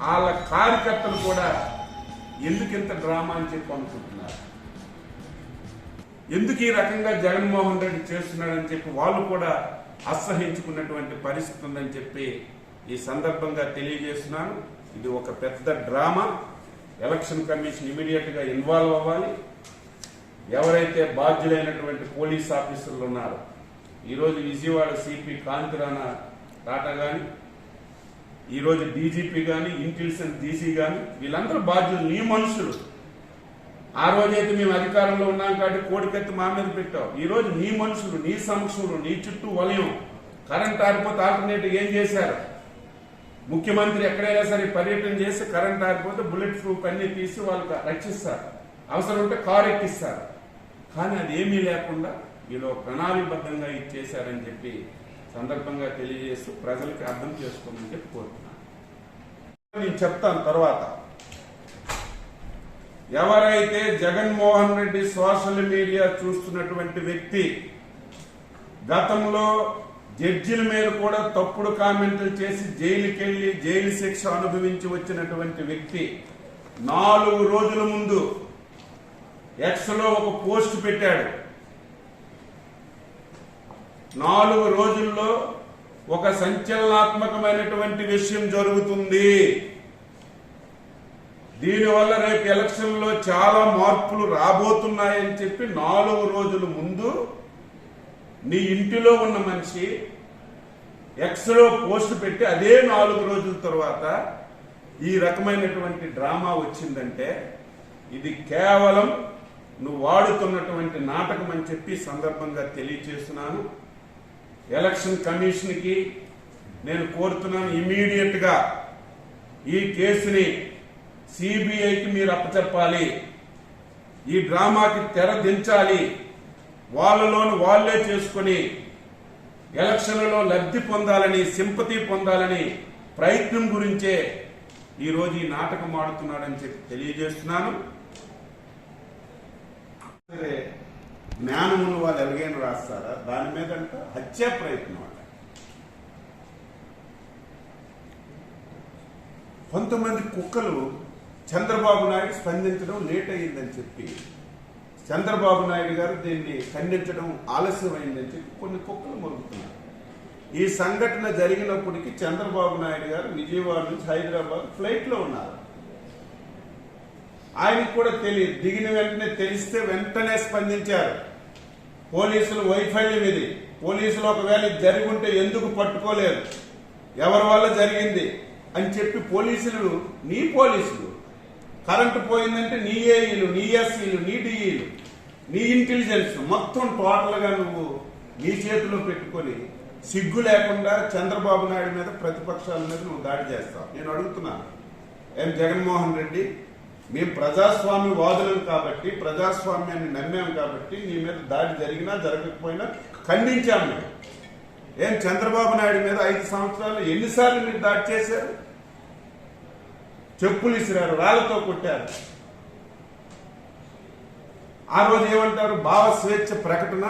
వాళ్ళ కార్యకర్తలు కూడా ఎందుకు ఇంత డ్రామా అని చెప్పి అనుకుంటున్నారు, ఎందుకు ఈ రకంగా జగన్మోహన్ రెడ్డి చేస్తున్నాడని చెప్పి వాళ్ళు కూడా అసహించుకున్నటువంటి పరిస్థితి ఉందని చెప్పి ఈ సందర్భంగా తెలియజేస్తున్నాను. ఇది ఒక పెద్ద డ్రామా. ఎలక్షన్ కమిషన్ ఇమీడియట్ గా ఇన్వాల్వ్ అవ్వాలి. ఎవరైతే బాధ్యులైనటువంటి పోలీస్ ఆఫీసర్లు ఉన్నారో, ఈరోజు విజయవాడ సిపి కాంతిరాణా టాటా కానీ, ఈరోజు డీజీపీ కానీ, ఇంటెలిజెన్స్ డీసీ కానీ, వీళ్ళందరూ బాధ్యులు. నీ మనుషులు. ఆ రోజైతే మేము అధికారంలో ఉన్నాం కాబట్టి కోడికెత్తి మా మీద పెట్టావు. ఈరోజు నీ మనుషులు, నీ సమక్షంలో, నీ చుట్టూ వలయం. కరెంట్ ఆరిపోతే ఆల్టర్నేటివ్ ఏం చేశారు? ముఖ్యమంత్రి ఎక్కడైనా సరే పర్యటన చేసి కరెంట్ ఆరిపోతే బుల్లెట్ ప్రూఫ్ అన్ని తీసి వాళ్ళకి రక్షిస్తారు, అవసరం ఉంటే కారు ఎక్కిస్తారు. కానీ అది ఏమీ లేకుండా వీళ్ళు ప్రణాళికబద్ధంగా ఇచ్చేశారని చెప్పి సందర్భంగా తెలియజేస్తూ ప్రజలకి అర్థం చేసుకోమని చెప్పి కోరుతున్నాను. నేను చెప్తాను తర్వాత. ఎవరైతే జగన్మోహన్ రెడ్డి సోషల్ మీడియా చూస్తున్నటువంటి వ్యక్తి, గతంలో జడ్జిల మీద కూడా తప్పుడు కామెంట్లు చేసి జైలుకెళ్లి జైలు శిక్ష అనుభవించి వచ్చినటువంటి వ్యక్తి 4 రోజుల ముందు ఎక్స్ లో ఒక పోస్ట్ పెట్టాడు. 4 రోజుల్లో ఒక సంచలనాత్మకమైనటువంటి విషయం జరుగుతుంది, దీనివల్ల రేపు ఎలక్షన్ లో చాలా మార్పులు రాబోతున్నాయని చెప్పి 4 రోజుల ముందు నీ ఇంటిలో ఉన్న మనిషి ఎక్స్ లో పోస్ట్ పెట్టి అదే 4 రోజుల తర్వాత ఈ రకమైనటువంటి డ్రామా వచ్చిందంటే ఇది కేవలం నువ్వు వాడుతున్నటువంటి నాటకం అని చెప్పి సందర్భంగా తెలియజేస్తున్నాను. ఎలక్షన్ కమిషన్ కి నేను కోరుతున్నాను, ఇమీడియట్ గా ఈ కేసుని సిబిఐకి మీరు అప్పచెప్పాలి. ఈ డ్రామాకి తెర దించాలి. వాళ్ళలోని వాళ్లే చేసుకుని ఎలక్షన్లలో లబ్ధి పొందాలని, సింపతి పొందాలని ప్రయత్నం గురించే ఈరోజు ఈ నాటకం ఆడుతున్నాడని చెప్పి తెలియజేస్తున్నాను. సరే, జ్ఞానం ఉన్న వాళ్ళు ఎలాగైనా రాస్తారా? దాని మీద అంట హత్యా ప్రయత్నం అట. కొంతమంది కుక్కలు చంద్రబాబు నాయుడు స్పందించడం లేట్ అయ్యిందని చెప్పి, చంద్రబాబు నాయుడు గారు దీన్ని ఖండించడం ఆలస్యమైందని చెప్పి కొన్ని కుక్కలు మొరుగుతున్నారు. ఈ సంఘటన జరిగినప్పటికీ చంద్రబాబు నాయుడు గారు విజయవాడ నుంచి హైదరాబాద్ ఫ్లైట్ లో ఉన్నారు. ఆయనకు కూడా తెలియదు. దిగిన వెంటనే తెలిస్తే వెంటనే స్పందించారు. పోలీసులు వైఫల్యం ఇది. పోలీసులు ఒకవేళ జరిగి ఉంటే ఎందుకు పట్టుకోలేరు, ఎవరి వల్ల జరిగింది అని చెప్పి పోలీసులు, నీ పోలీసులు, కరెంటు పోయిందంటే నీ ఏఈలు, నీ ఎస్ఈలు, నీ డిఈలు, నీ ఇంటెలిజెన్స్ మొత్తం టోటల్ గా నువ్వు నీ చేతిలో పెట్టుకొని సిగ్గు లేకుండా చంద్రబాబు నాయుడు మీద, ప్రతిపక్షాల మీద నువ్వు దాడి చేస్తావు. నేను అడుగుతున్నాను, ఏం జగన్మోహన్ రెడ్డి, మేము ప్రజాస్వామ్య వాదులం కాబట్టి, ప్రజాస్వామ్యాన్ని నమ్మాం కాబట్టి నీ మీద దాడి జరిగినా జరగకపోయినా ఖండించాం మేము. ఏం చంద్రబాబు నాయుడు మీద 5 సంవత్సరాలు ఎన్నిసార్లు మీరు దాడి చేశారు? చెప్పులు ఇసిరారు, రాళ్లతో కొట్టారు. ఆ రోజు ఏమంటారు? భావ స్వేచ్ఛ ప్రకటన,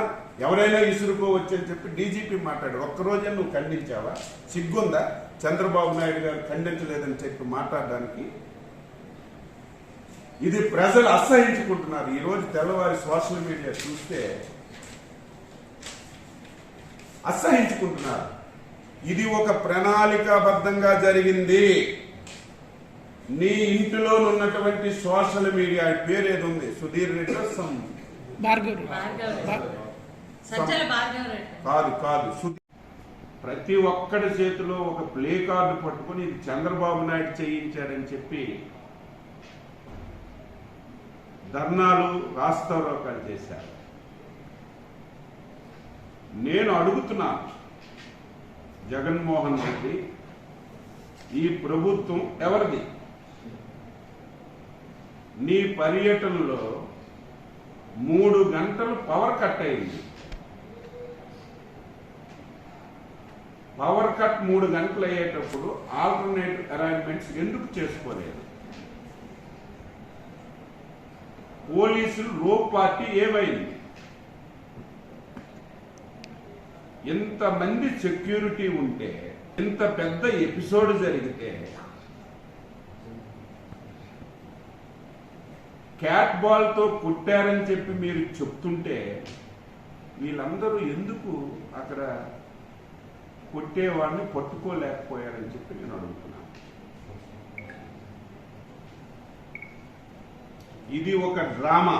ఎవరైనా ఇసురుకోవచ్చు అని చెప్పి డీజీపీ మాట్లాడారు. ఒక్కరోజే నువ్వు ఖండించావా? సిగ్గుందా చంద్రబాబు నాయుడు గారు ఖండించలేదని చెప్పి మాట్లాడడానికి? ఇది ప్రజలు అసహించుకుంటున్నారు. ఈ రోజు తెల్లవారి సోషల్ మీడియా చూస్తే అసహించుకుంటున్నారు. ఇది ఒక ప్రణాళికాబద్ధంగా జరిగింది. నీ ఇంటిలో ఉన్నటువంటి సోషల్ మీడియా పేరు ఏది ఉంది? సుధీర్ రెడ్డి కాదు, ప్రతి ఒక్కడి చేతిలో ఒక ప్లే కార్డు పట్టుకుని ఇది చంద్రబాబు నాయుడు చేయించాడని చెప్పి ధర్నాలు, రాస్తారోకాలు చేశారు. నేను అడుగుతున్నాను, జగన్మోహన్ రెడ్డి, ఈ ప్రభుత్వం ఎవరిది? నీ పర్యటనలో 3 గంటలు పవర్ కట్ అయింది. పవర్ కట్ 3 గంటలు అయ్యేటప్పుడు ఆల్టర్నేటివ్ అరేంజ్మెంట్స్ ఎందుకు చేసుకోలేదు? పోలీసులు రో పార్టీ ఏమైంది? ఇంతమంది సెక్యూరిటీ ఉంటే, ఇంత పెద్ద ఎపిసోడ్ జరిగితే క్యాట్ బాల్ తో కొట్టారని చెప్పి మీరు చెప్తుంటే వీళ్ళందరూ ఎందుకు అక్కడ కొట్టేవాడిని పట్టుకోలేకపోయారని చెప్పి నేను అడుగుతున్నాను. ఇది ఒక డ్రామా.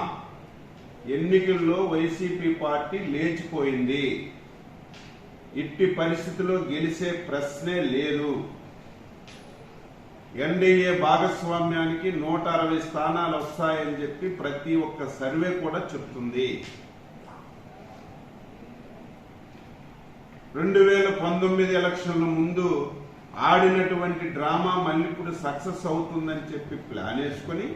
ఎన్నికల్లో వైసీపీ పార్టీ లేచిపోయింది. ఇట్టి పరిస్థితిలో గెలిచే ప్రశ్నే లేదు. ఎన్డీఏ భాగస్వామ్యానికి 160 స్థానాలు వస్తాయని చెప్పి ప్రతి ఒక్క సర్వే కూడా చెప్తుంది. 2019 ఎలక్షన్ల ముందు ఆడినటువంటి డ్రామా మళ్ళీ ఇప్పుడు సక్సెస్ అవుతుందని చెప్పి ప్లాన్ వేసుకొని,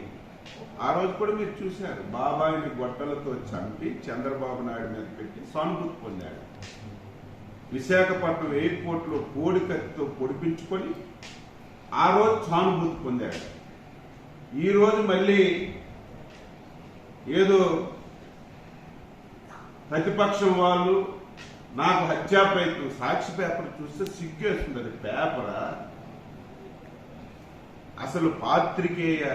ఆ రోజు కూడా మీరు చూశారు, బాబాయిని గొడ్డలతో చంపి చంద్రబాబు నాయుడు మీద పెట్టి సానుభూతి పొందాడు. విశాఖపట్నం ఎయిర్పోర్ట్ లో కోడికత్తితో పొడిపించుకొని ఆ రోజు సానుభూతి పొందాడు. ఈ రోజు మళ్ళీ ఏదో ప్రతిపక్షం వాళ్ళు నాకు హత్యా ప్రయత్నం, సాక్షి పేపర్ చూస్తే సిగ్గేస్తుంది. అది పేపరా? అసలు పాత్రికేయ